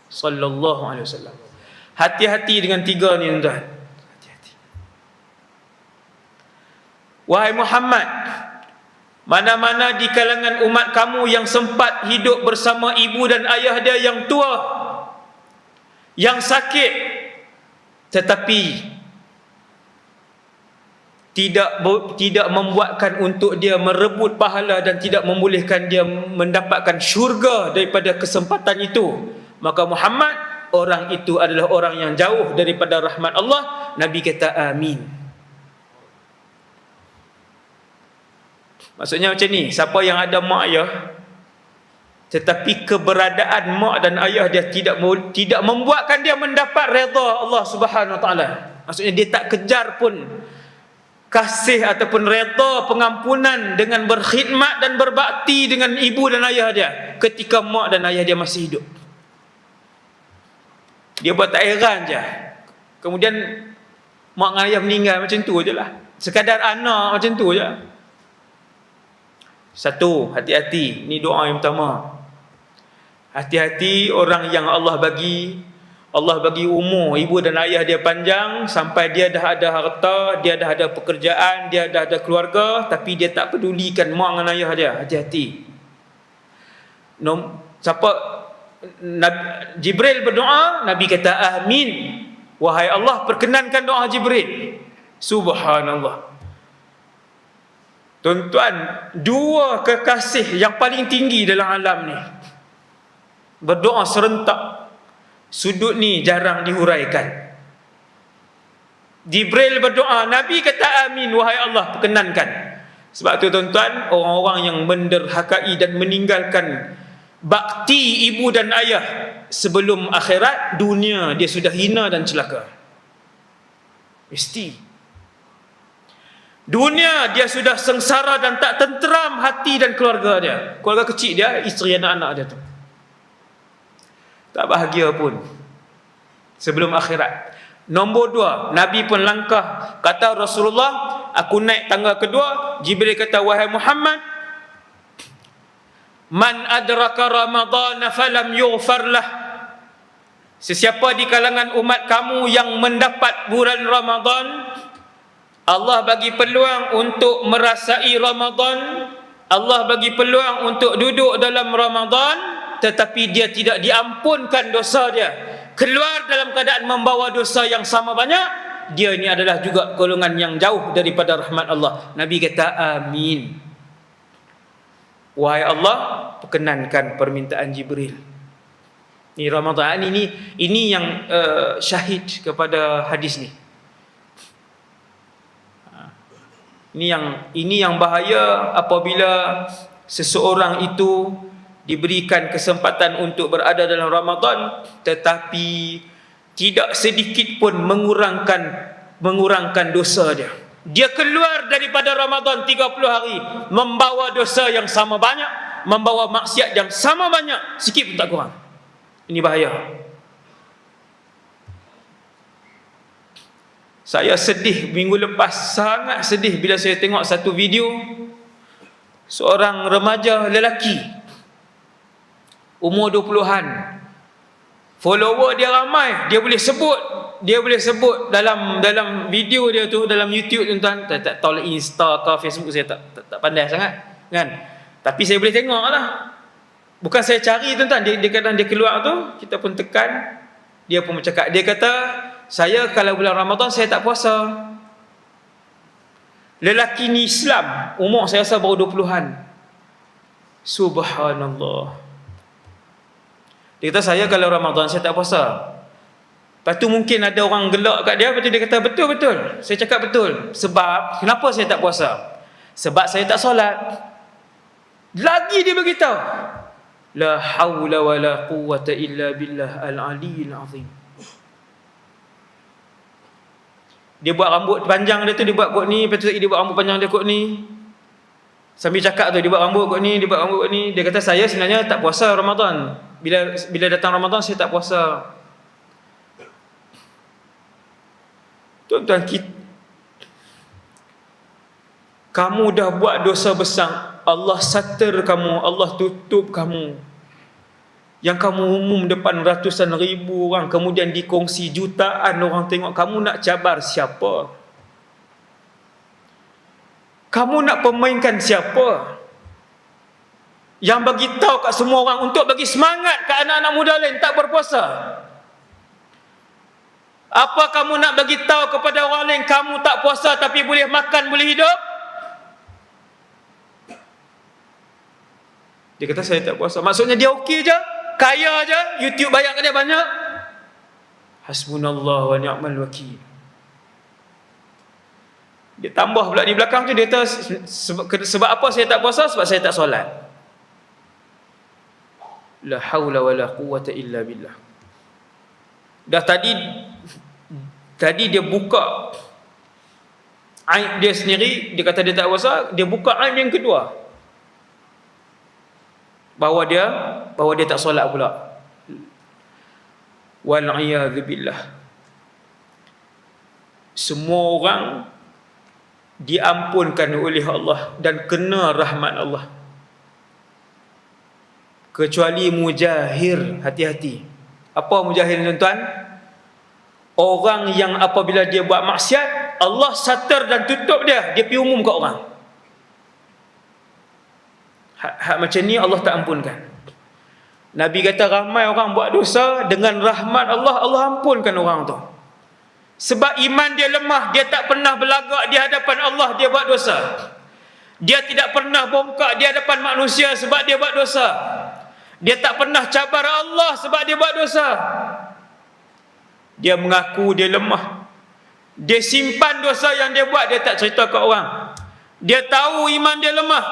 sallallahu alaihi wasallam. Hati-hati dengan tiga ni tuan-tuan. Hati-hati. Wahai Muhammad, mana-mana di kalangan umat kamu yang sempat hidup bersama ibu dan ayah dia yang tua, yang sakit, tetapi tidak membuatkan untuk dia merebut pahala dan tidak membolehkan dia mendapatkan syurga daripada kesempatan itu, maka Muhammad, orang itu adalah orang yang jauh daripada rahmat Allah. Nabi kata amin. Maksudnya macam ni, siapa yang ada mak ayah tetapi keberadaan mak dan ayah dia tidak membuatkan dia mendapat redha Allah Subhanahu Wa Taala, maksudnya dia tak kejar pun kasih ataupun redha pengampunan dengan berkhidmat dan berbakti dengan ibu dan ayah dia ketika mak dan ayah dia masih hidup. Dia buat tak heran je, kemudian mak dan ayah meninggal, macam tu je lah, sekadar anak macam tu je. Satu, hati-hati, ni doa yang pertama. Hati-hati orang yang Allah bagi umur ibu dan ayah dia panjang sampai dia dah ada harta, dia dah ada pekerjaan, dia dah ada keluarga, tapi dia tak pedulikan mak dan ayah dia. Hati-hati. Jibril berdoa, Nabi kata amin. Wahai Allah, perkenankan doa Jibril. Subhanallah. Tuan-tuan, dua kekasih yang paling tinggi dalam alam ni berdoa serentak. Sudut ni jarang dihuraikan. Jibril berdoa, Nabi kata amin, wahai Allah, perkenankan. Sebab tu tuan-tuan, orang-orang yang menderhakai dan meninggalkan bakti ibu dan ayah sebelum akhirat, dunia dia sudah hina dan celaka. Mesti dunia dia sudah sengsara dan tak tenteram hati dan keluarga dia, keluarga kecil dia, isteri anak-anak dia tu tak bahagia pun sebelum akhirat. Nombor dua, Nabi pun langkah, kata Rasulullah, aku naik tangga kedua, Jibril kata wahai Muhammad, man adraka Ramadan falam yughfar lah, sesiapa di kalangan umat kamu yang mendapat bulan Ramadan, Allah bagi peluang untuk merasai Ramadan, Allah bagi peluang untuk duduk dalam Ramadan, tetapi dia tidak diampunkan dosa dia, keluar dalam keadaan membawa dosa yang sama banyak, dia ni adalah juga golongan yang jauh daripada rahmat Allah. Nabi kata amin. Wahai Allah, perkenankan permintaan Jibril. Ni Ramadan ini yang syahid kepada hadis ni. Ini yang bahaya apabila seseorang itu diberikan kesempatan untuk berada dalam Ramadan tetapi tidak sedikit pun mengurangkan dosa dia. Dia keluar daripada Ramadan 30 hari membawa dosa yang sama banyak, membawa maksiat yang sama banyak, sikit pun tak kurang. Ini bahaya. Saya sedih minggu lepas, sangat sedih bila saya tengok satu video seorang remaja lelaki umur 20-an. Follower dia ramai, dia boleh sebut dalam video dia tu, dalam YouTube tuan-tuan. Tak tahu Insta ke Facebook, saya tak pandai sangat kan. Tapi saya boleh tengok lah. Bukan saya cari tuan-tuan, dia kadang dia keluar tu, kita pun tekan, dia pun bercakap. Dia kata, saya kalau bulan Ramadan saya tak puasa. Lelaki ni Islam, umur saya rasa baru 20-an. Subhanallah. Dia kata saya kalau Ramadan saya tak puasa. Lepas tu mungkin ada orang gelak kat dia, lepas tu dia kata betul-betul. Saya cakap betul. Sebab kenapa saya tak puasa? Sebab saya tak solat. Lagi dia beritahu. La haula wa la quwwata illa billah al-aliyyil azim. Dia buat rambut panjang dia tu, dia buat kot ni, lepas tu dia buat rambut panjang dia kot ni. Sambil cakap tu, dia buat rambut kot ni, dia buat rambut kot ni. Dia kata, saya sebenarnya tak puasa Ramadan. Bila datang Ramadan, saya tak puasa. Tuan-tuan, kamu dah buat dosa besar, Allah satir kamu, Allah tutup kamu. Yang kamu umum depan ratusan ribu orang, kemudian dikongsi jutaan orang tengok, kamu nak cabar siapa? Kamu nak pemainkan siapa? Yang bagi tahu kat semua orang untuk bagi semangat kat anak-anak muda lain tak berpuasa. Apa kamu nak bagi tahu kepada orang lain kamu tak puasa tapi boleh makan, boleh hidup? Dia kata saya tak puasa. Maksudnya dia okey je, kaya je, YouTube bayar kat dia banyak. Hasbunallah wa ni'mal wakil. Dia tambah pula di belakang tu, dia kata sebab apa saya tak puasa? Sebab saya tak solat. La haula wa la quwwata illa billah. Dah tadi dia buka aib dia sendiri, dia kata dia tak puasa, dia buka aib yang kedua. Bahawa dia tak solat pula. Wal a'yadzu billah. Semua orang diampunkan oleh Allah dan kena rahmat Allah, kecuali mujahir. Hati-hati. Apa mujahir, tuan-tuan? Orang yang apabila dia buat maksiat, Allah satar dan tutup dia pergi umum ke orang. Hak macam ni Allah tak ampunkan. Nabi kata ramai orang buat dosa, dengan rahmat Allah, Allah ampunkan orang tu. Sebab iman dia lemah, dia tak pernah berlagak di hadapan Allah, dia buat dosa. Dia tidak pernah bongkak di hadapan manusia sebab dia buat dosa. Dia tak pernah cabar Allah sebab dia buat dosa. Dia mengaku dia lemah. Dia simpan dosa yang dia buat, dia tak cerita ke orang. Dia tahu iman dia lemah,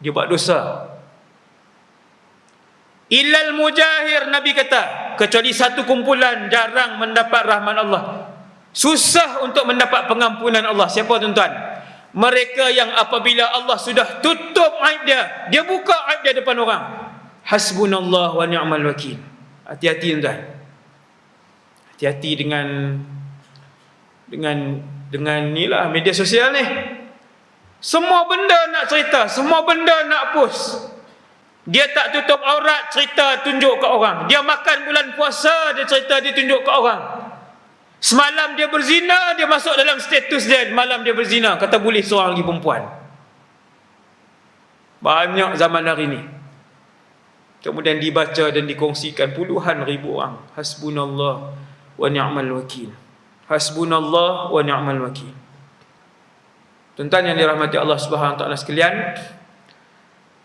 dia buat dosa. Illal mujahir, Nabi kata, kecuali satu kumpulan jarang mendapat rahmat Allah, susah untuk mendapat pengampunan Allah. Siapa, tuan-tuan? Mereka yang apabila Allah sudah tutup aib dia buka aib dia depan orang. Hasbunallah wa ni'mal wakil. Hati-hati, tuan-tuan. Hati-hati dengan inilah media sosial ni. Semua benda nak cerita, semua benda nak post. Dia tak tutup aurat, cerita tunjuk ke orang. Dia makan bulan puasa, dia cerita, dia tunjuk ke orang. Semalam dia berzina, dia masuk dalam status dia, malam dia berzina, kata boleh seorang lagi perempuan. Banyak zaman hari ni. Kemudian dibaca dan dikongsikan puluhan ribu orang. Hasbunallah wa ni'mal wakil. Hasbunallah wa ni'mal wakil. Tuan-tuan yang dirahmati Allah Subhanahu wa taala sekalian,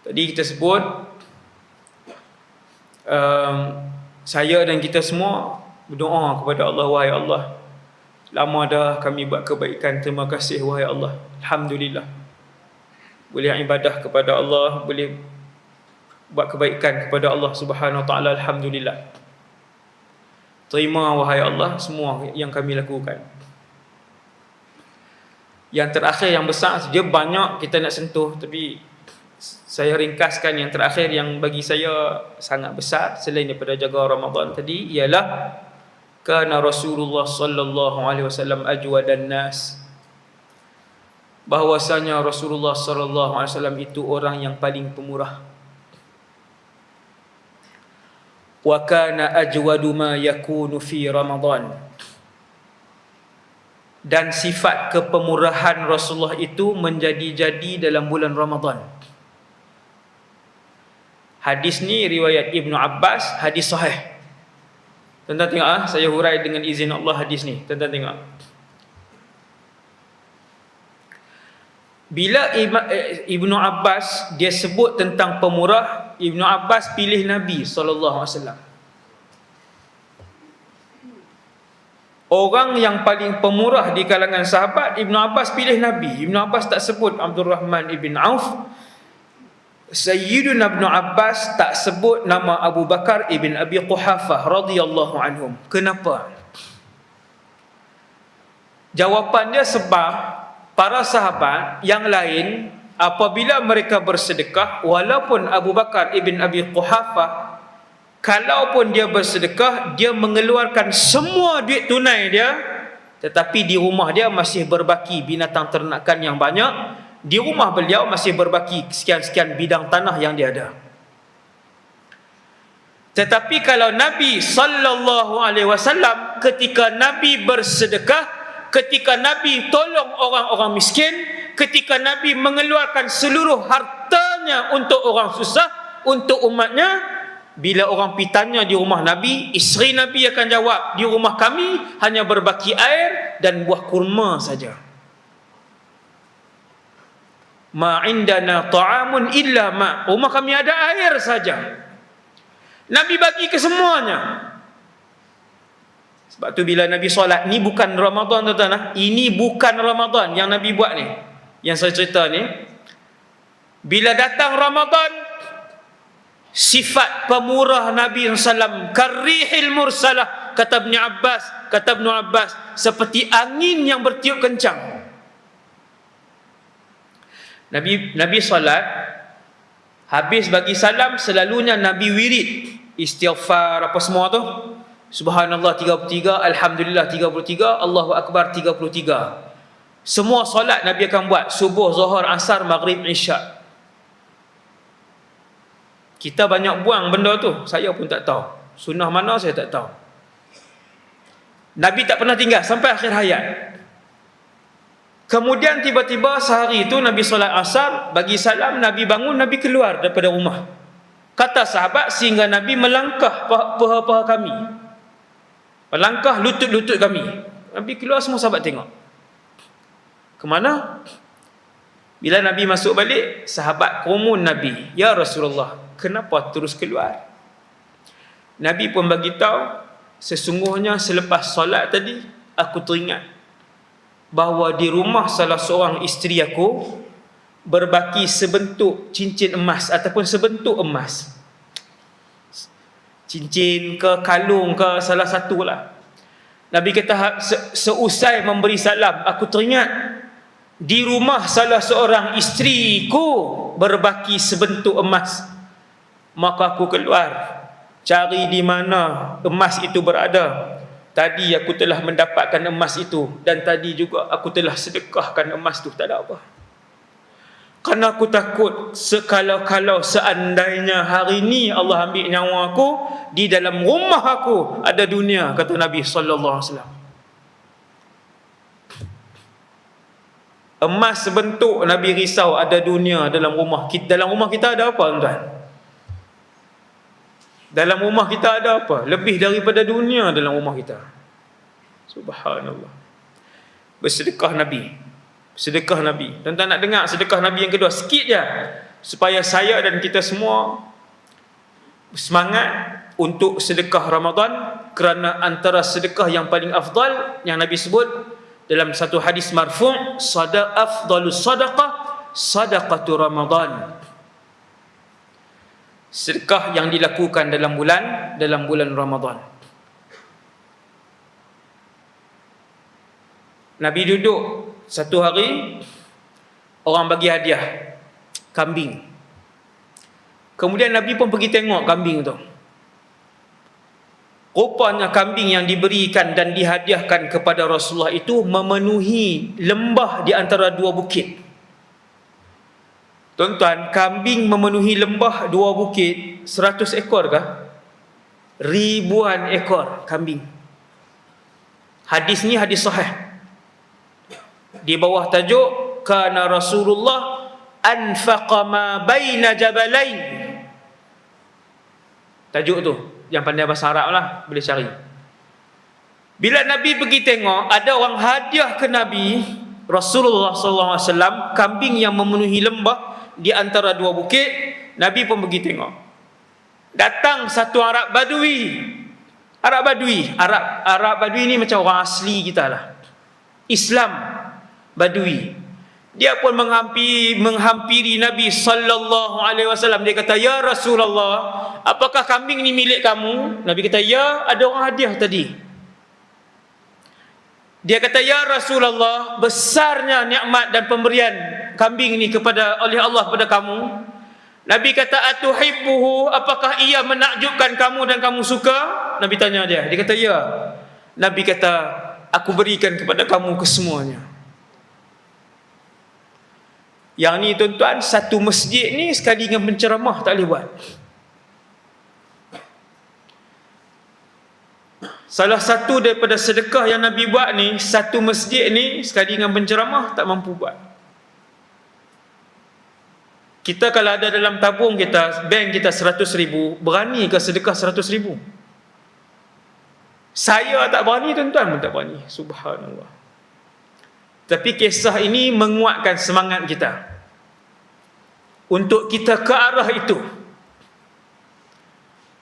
tadi kita sebut saya dan kita semua berdoa kepada Allah, wahai Allah, lama dah kami buat kebaikan, terima kasih wahai Allah, alhamdulillah. Boleh ibadah kepada Allah, boleh buat kebaikan kepada Allah Subhanahu wa taala, alhamdulillah. Terima wahai Allah semua yang kami lakukan. Yang terakhir yang besar, dia banyak kita nak sentuh, tapi saya ringkaskan yang terakhir yang bagi saya sangat besar selain daripada jaga Ramadan tadi, ialah kana Rasulullah sallallahu alaihi wasallam ajwadan nas. Bahwasanya Rasulullah sallallahu alaihi wasallam itu orang yang paling pemurah. Wa kana ajwadu ma yakunu fi Ramadan. Dan sifat kepemurahan Rasulullah itu menjadi-jadi dalam bulan Ramadan. Hadis ni riwayat Ibnu Abbas, hadis sahih. Tuan-tuan tengok, saya hurai dengan izin Allah hadis ni. Tuan-tuan tengok. Bila Ibnu Abbas dia sebut tentang pemurah, Ibnu Abbas pilih Nabi SAW. Orang yang paling pemurah di kalangan sahabat, Ibnu Abbas pilih Nabi. Ibnu Abbas tak sebut Abdul Rahman ibn Auf, Sayyiduna Ibn Abbas tak sebut nama Abu Bakar ibn Abi Quhafah radhiyallahu anhum. Kenapa? Jawapan dia sebab para sahabat yang lain apabila mereka bersedekah, walaupun Abu Bakar ibn Abi Quhafah, kalaupun dia bersedekah, dia mengeluarkan semua duit tunai dia, tetapi di rumah dia masih berbaki binatang ternakan yang banyak. Di rumah beliau masih berbaki sekian-sekian bidang tanah yang dia ada. Tetapi kalau Nabi sallallahu alaihi wasallam, ketika Nabi bersedekah, ketika Nabi tolong orang-orang miskin, ketika Nabi mengeluarkan seluruh hartanya untuk orang susah, untuk umatnya, bila orang pitanya di rumah Nabi, isteri Nabi akan jawab, di rumah kami hanya berbaki air dan buah kurma saja. Ma indana ta'amun illa ma. Rumah kami ada air saja. Nabi bagi ke semuanya. Sebab tu bila Nabi solat, ni bukan Ramadan tuan-tuan. Ini bukan Ramadan yang Nabi buat ni, yang saya cerita ni. Bila datang Ramadan, sifat pemurah Nabi SAW, karrihil mursalah, kata Ibn Abbas, seperti angin yang bertiup kencang. Nabi solat, habis bagi salam, selalunya Nabi wirid, istighfar apa semua tu, subhanallah 33, alhamdulillah 33, Allahu akbar 33. Semua solat Nabi akan buat, subuh, zuhur, asar, maghrib, isyak. Kita banyak buang benda tu, saya pun tak tahu sunnah mana, saya tak tahu. Nabi tak pernah tinggal sampai akhir hayat. Kemudian tiba-tiba sehari itu Nabi solat asar, bagi salam, Nabi bangun, Nabi keluar daripada rumah. Kata sahabat, sehingga Nabi melangkah paha-paha kami, melangkah lutut-lutut kami. Nabi keluar, semua sahabat tengok. Kemana? Bila Nabi masuk balik, sahabat kumun Nabi, ya Rasulullah, kenapa terus keluar? Nabi pun bagi tahu, sesungguhnya selepas solat tadi, aku teringat bahawa di rumah salah seorang isteri aku berbaki sebentuk cincin emas ataupun sebentuk emas, cincin ke kalung ke salah satu lah. Nabi kata, seusai memberi salam, aku teringat di rumah salah seorang isteriku berbaki sebentuk emas. Maka aku keluar cari di mana emas itu berada. Tadi aku telah mendapatkan emas itu, dan tadi juga aku telah sedekahkan emas itu. Tak ada apa. Kerana aku takut sekalau-kalau seandainya hari ini Allah ambil nyawa aku, di dalam rumah aku ada dunia, kata Nabi sallallahu alaihi wasallam. Emas sebentuk, Nabi risau ada dunia dalam rumah kita. Dalam rumah kita ada apa, tuan? Dalam rumah kita ada apa? Lebih daripada dunia dalam rumah kita. Subhanallah. Bersedekah Nabi. Sedekah Nabi. Tuan-tuan nak dengar sedekah Nabi yang kedua sikit je, supaya saya dan kita semua semangat untuk sedekah Ramadan. Kerana antara sedekah yang paling afdal yang Nabi sebut dalam satu hadis marfu', afdalus sadaqah sadaqatu Ramadan. Sedekah yang dilakukan dalam bulan Ramadan. Nabi duduk satu hari, orang bagi hadiah kambing. Kemudian Nabi pun pergi tengok kambing tu. Rupanya kambing yang diberikan dan dihadiahkan kepada Rasulullah itu memenuhi lembah di antara dua bukit. Tuan-tuan, kambing memenuhi lembah dua bukit, 100 ekor kah? Ribuan ekor kambing. Hadis ni hadis sahih. Di bawah tajuk, kana Rasulullah anfaqa ma baina jabalain. Tajuk tu, yang pandai bahasa Arab lah, boleh cari. Bila Nabi pergi tengok, ada orang hadiah ke Nabi Rasulullah SAW kambing yang memenuhi lembah di antara dua bukit. Nabi pun pergi tengok. Datang satu Arab Badui. Arab Badui ni macam orang asli kita lah, Islam Badui. Dia pun menghampiri Nabi sallallahu alaihi wasallam. Dia kata, "Ya Rasulullah, apakah kambing ni milik kamu?" Nabi kata, "Ya, ada orang hadiah tadi." Dia kata, "Ya Rasulullah, besarnya nikmat dan pemberian kambing ni oleh Allah kepada kamu." Nabi kata, "Atuhibbuhu, apakah ia menakjubkan kamu dan kamu suka?" Nabi tanya dia. Dia kata, "Ya." Nabi kata, "Aku berikan kepada kamu kesemuanya." Yang ni tuan-tuan, satu masjid ni sekali dengan penceramah tak boleh buat. Salah satu daripada sedekah yang Nabi buat ni, satu masjid ni sekali dengan penceramah tak mampu buat. Kita kalau ada dalam tabung kita, bank kita 100,000, berani ke sedekah 100,000? Saya tak berani, tuan-tuan pun tak berani. Subhanallah. Tapi kisah ini menguatkan semangat kita untuk kita ke arah itu,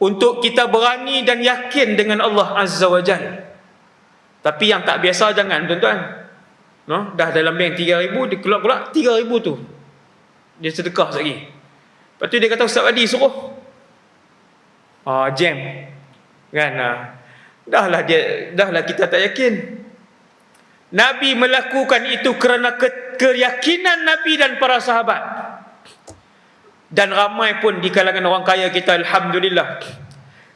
untuk kita berani dan yakin dengan Allah Azza wa Jalla. Tapi yang tak biasa jangan, tuan-tuan, no? Dah dalam bank 3,000, dia keluar 3,000 tu dia sedekah lagi. Lepas tu dia kata, "Ustaz Wadi suruh jam kan." Dahlah kita tak yakin. Nabi melakukan itu kerana keyakinan Nabi dan para sahabat. Dan ramai pun di kalangan orang kaya kita, alhamdulillah,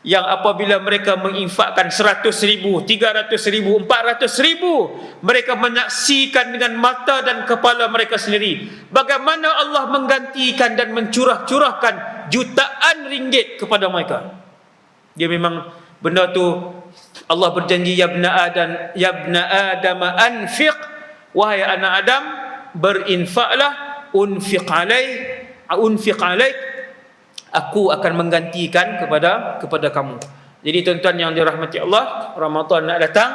yang apabila mereka menginfakkan 100,000, 300,000, 400,000, mereka menyaksikan dengan mata dan kepala mereka sendiri bagaimana Allah menggantikan dan mencurahkan jutaan ringgit kepada mereka. Dia memang benda tu Allah berjanji, "Ya ibna Adam anfiq", wahai anak Adam, berinfaklah, unfiq alaik, aku akan menggantikan kepada kamu. Jadi tuan-tuan yang dirahmati Allah, Ramadan nak datang,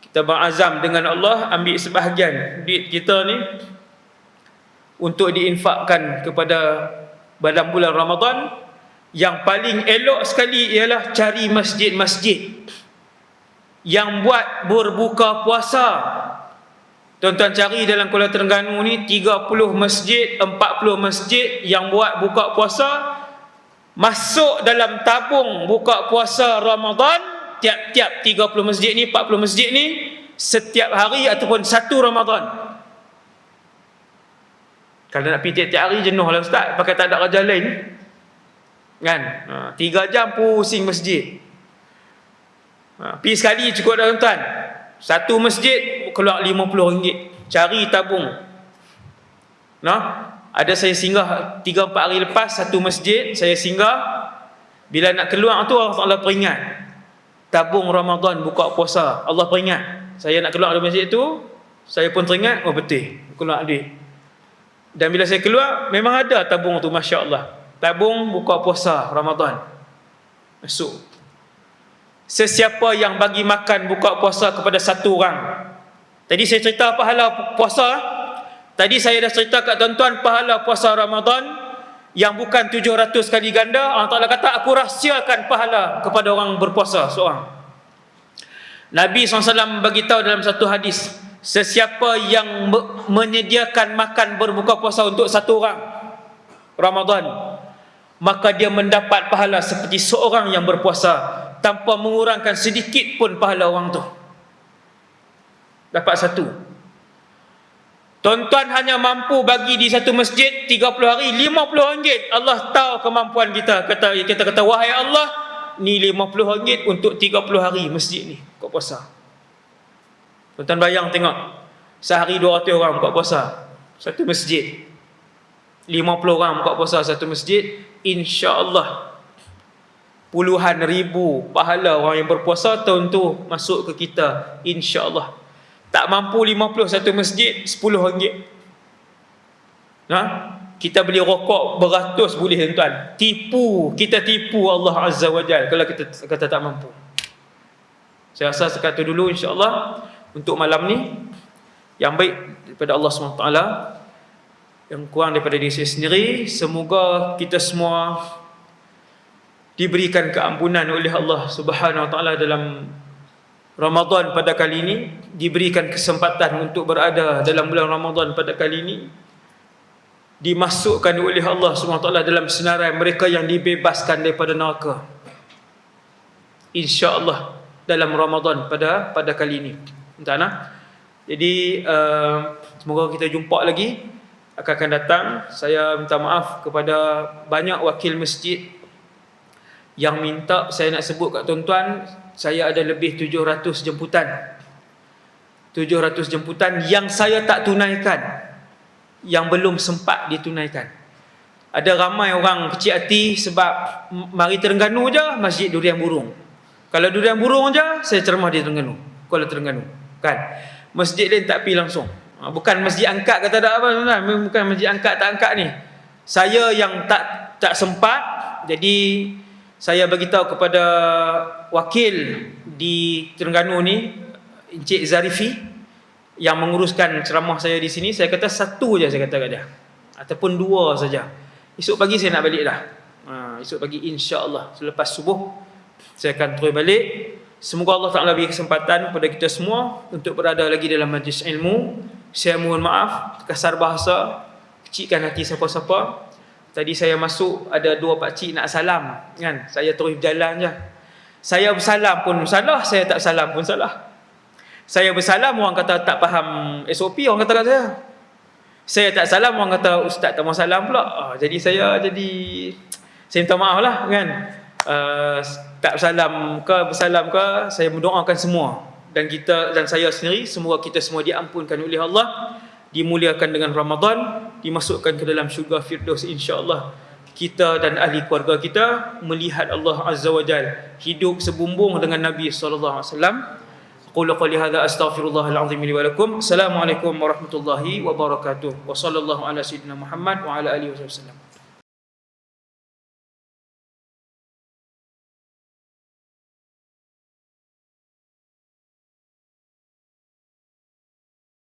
kita berazam dengan Allah, ambil sebahagian duit kita ni untuk diinfakkan kepada pada bulan Ramadan. Yang paling elok sekali ialah cari masjid-masjid yang buat berbuka puasa. Tuan-tuan cari dalam Kuala Terengganu ni 30 masjid, 40 masjid yang buat buka puasa. Masuk dalam tabung buka puasa Ramadan, tiap-tiap 30 masjid ni, 40 masjid ni, setiap hari ataupun satu Ramadan. Kalau nak pergi tiap-tiap hari jenuh lah ustaz, pakai tak ada kerja lain kan, 3 jam pusing masjid. Pergi sekali cukup dah tuan-tuan. Satu masjid keluar RM50. Cari tabung. Ada saya singgah 3-4 hari lepas, satu masjid saya singgah. Bila nak keluar tu Allah peringat, tabung Ramadan buka puasa. Allah peringat saya nak keluar dari masjid tu. Saya pun teringat, oh betul, keluar duit. Dan bila saya keluar, memang ada tabung tu, Masya Allah. Tabung buka puasa Ramadan masuk. Sesiapa yang bagi makan buka puasa kepada satu orang. Tadi saya cerita pahala puasa. Tadi saya dah cerita kat tuan-tuan pahala puasa Ramadan yang bukan 700 kali ganda. Allah Ta'ala kata, aku rahsiakan pahala kepada orang berpuasa seorang. Nabi SAW bagi tahu dalam satu hadis, sesiapa yang menyediakan makan berbuka puasa untuk satu orang Ramadan, maka dia mendapat pahala seperti seorang yang berpuasa tanpa mengurangkan sedikit pun pahala orang tu. Dapat satu. Tuan-tuan hanya mampu bagi di satu masjid 30 hari RM50. Allah tahu kemampuan kita. Kita kata, wahai Allah, ni RM50 untuk 30 hari masjid ni buka puasa. Tuan-tuan bayang tengok, sehari 200 orang buka puasa satu masjid, 50 orang buka puasa satu masjid, insya-Allah puluhan ribu pahala orang yang berpuasa tahun tu masuk ke kita, insya-Allah. Tak mampu 50 satu masjid, RM10. Kita beli rokok beratus boleh tuan. Kita tipu Allah Azza wa Jalla kalau kita kata tak mampu. Saya rasa sekatu dulu insya-Allah untuk malam ni. Yang baik daripada Allah SWT, yang kurang daripada diri saya sendiri. Semoga kita semua diberikan keampunan oleh Allah Subhanahu Wa Taala dalam Ramadan pada kali ini, diberikan kesempatan untuk berada dalam bulan Ramadan pada kali ini, dimasukkan oleh Allah SWT dalam senarai mereka yang dibebaskan daripada neraka, insya-Allah dalam Ramadan pada kali ini. Entahlah. Jadi semoga kita jumpa lagi akan datang. Saya minta maaf kepada banyak wakil masjid yang minta saya nak sebut kat tuan-tuan, saya ada lebih 700 jemputan. 700 jemputan yang saya tak tunaikan, yang belum sempat ditunaikan. Ada ramai orang kecil hati sebab mari Terengganu je masjid Durian Burung. Kalau Durian Burung je saya ceramah di Terengganu, Kuala Terengganu, kan. Masjid lain tak pi langsung. Bukan masjid angkat kata ada apa tuan-tuan, bukan masjid angkat tak angkat ni. Saya yang tak sempat, jadi saya bagi tahu kepada wakil di Terengganu ni, Encik Zarifi, yang menguruskan ceramah saya di sini. Saya kata satu je saya kata kat dia, ataupun dua saja. Esok pagi saya nak balik dah. Esok pagi insya-Allah selepas subuh saya akan terus balik. Semoga Allah Ta'ala beri kesempatan kepada kita semua untuk berada lagi dalam majlis ilmu. Saya mohon maaf kasar bahasa, kecilkan hati siapa-siapa. Tadi saya masuk, ada dua pakcik nak salam, kan. Saya terus berjalan je. Saya bersalam pun salah, saya tak salam pun salah. Saya bersalam, orang kata tak faham SOP, orang kata kat saya. Saya tak salam, orang kata ustaz tak mau salam pula. Jadi saya minta maaf lah, kan. Tak bersalam ke, saya mendoakan semua. Dan saya sendiri, semoga kita semua diampunkan oleh Allah, dimuliakan dengan Ramadan, dimasukkan ke dalam syurga Firdaus insya-Allah. Kita dan ahli keluarga kita melihat Allah Azza wa Jalla, hidup sebumbung dengan Nabi sallallahu alaihi wasallam. Aqulu qali hadza astaghfirullahal azim li wa lakum. Assalamualaikum warahmatullahi wabarakatuh. Wa sallallahu ala sayyidina Muhammad wa ala alihi wasallam.